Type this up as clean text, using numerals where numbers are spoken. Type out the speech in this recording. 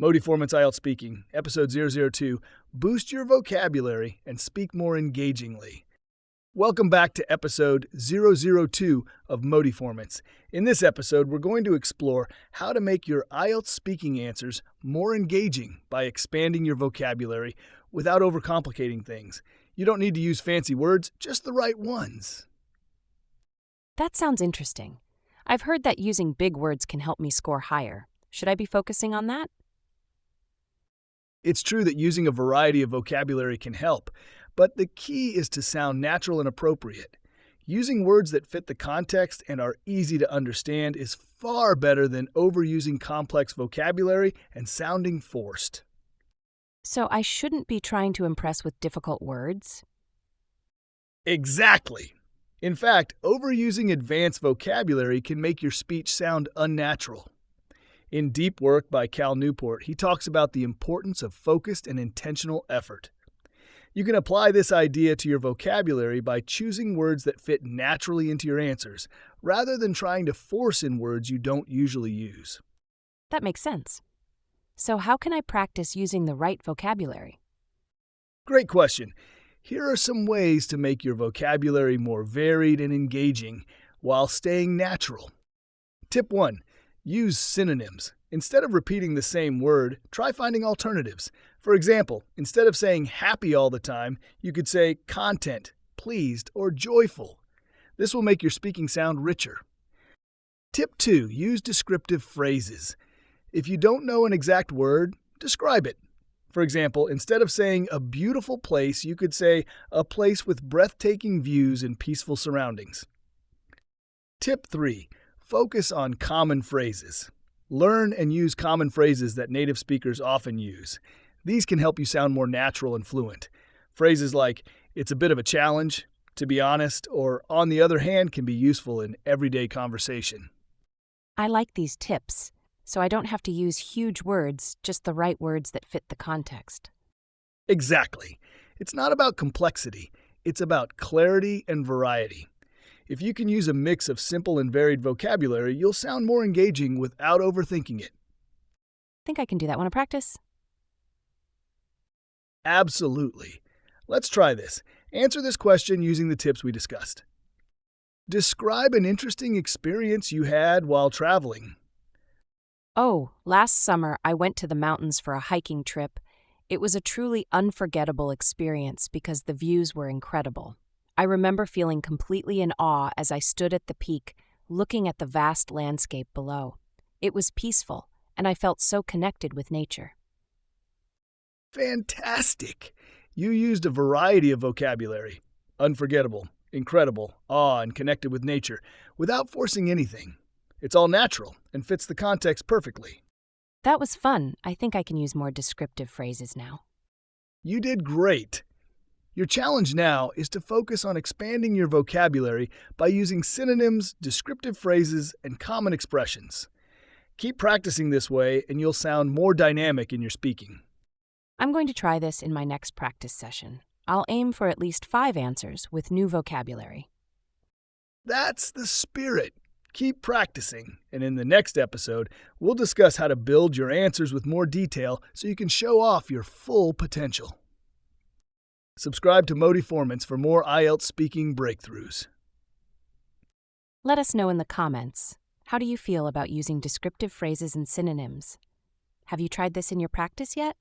Motiformance Ielts Speaking, Episode 002, Boost Your Vocabulary and Speak More Engagingly. Welcome back to Episode 002 of Motiformance. In this episode, we're going to explore how to make your IELTS speaking answers more engaging by expanding your vocabulary without overcomplicating things. You don't need to use fancy words, just the right ones. That sounds interesting. I've heard that using big words can help me score higher. Should I be focusing on that? It's true that using a variety of vocabulary can help, but the key is to sound natural and appropriate. Using words that fit the context and are easy to understand is far better than overusing complex vocabulary and sounding forced. So I shouldn't be trying to impress with difficult words? Exactly. In fact, overusing advanced vocabulary can make your speech sound unnatural. In Deep Work by Cal Newport, he talks about the importance of focused and intentional effort. You can apply this idea to your vocabulary by choosing words that fit naturally into your answers, rather than trying to force in words you don't usually use. That makes sense. So how can I practice using the right vocabulary? Great question. Here are some ways to make your vocabulary more varied and engaging while staying natural. Tip 1. Use synonyms. Instead of repeating the same word, try finding alternatives. For example, instead of saying happy all the time, you could say content, pleased, or joyful. This will make your speaking sound richer. Tip 2. Use descriptive phrases. If you don't know an exact word, describe it. For example, instead of saying a beautiful place, you could say a place with breathtaking views and peaceful surroundings. Tip 3. Focus on common phrases. Learn and use common phrases that native speakers often use. These can help you sound more natural and fluent. Phrases like, it's a bit of a challenge, to be honest, or on the other hand can be useful in everyday conversation. I like these tips, so I don't have to use huge words, just the right words that fit the context. Exactly. It's not about complexity. It's about clarity and variety. If you can use a mix of simple and varied vocabulary, you'll sound more engaging without overthinking it. Think I can do that. Want to practice? Absolutely. Let's try this. Answer this question using the tips we discussed. Describe an interesting experience you had while traveling. Oh, last summer I went to the mountains for a hiking trip. It was a truly unforgettable experience because the views were incredible. I remember feeling completely in awe as I stood at the peak, looking at the vast landscape below. It was peaceful, and I felt so connected with nature. Fantastic! You used a variety of vocabulary. Unforgettable, incredible, awe, and connected with nature, without forcing anything. It's all natural and fits the context perfectly. That was fun. I think I can use more descriptive phrases now. You did great! Your challenge now is to focus on expanding your vocabulary by using synonyms, descriptive phrases, and common expressions. Keep practicing this way and you'll sound more dynamic in your speaking. I'm going to try this in my next practice session. I'll aim for at least 5 answers with new vocabulary. That's the spirit. Keep practicing, and in the next episode, we'll discuss how to build your answers with more detail so you can show off your full potential. Subscribe to Motiformance for more IELTS speaking breakthroughs. Let us know in the comments. How do you feel about using descriptive phrases and synonyms? Have you tried this in your practice yet?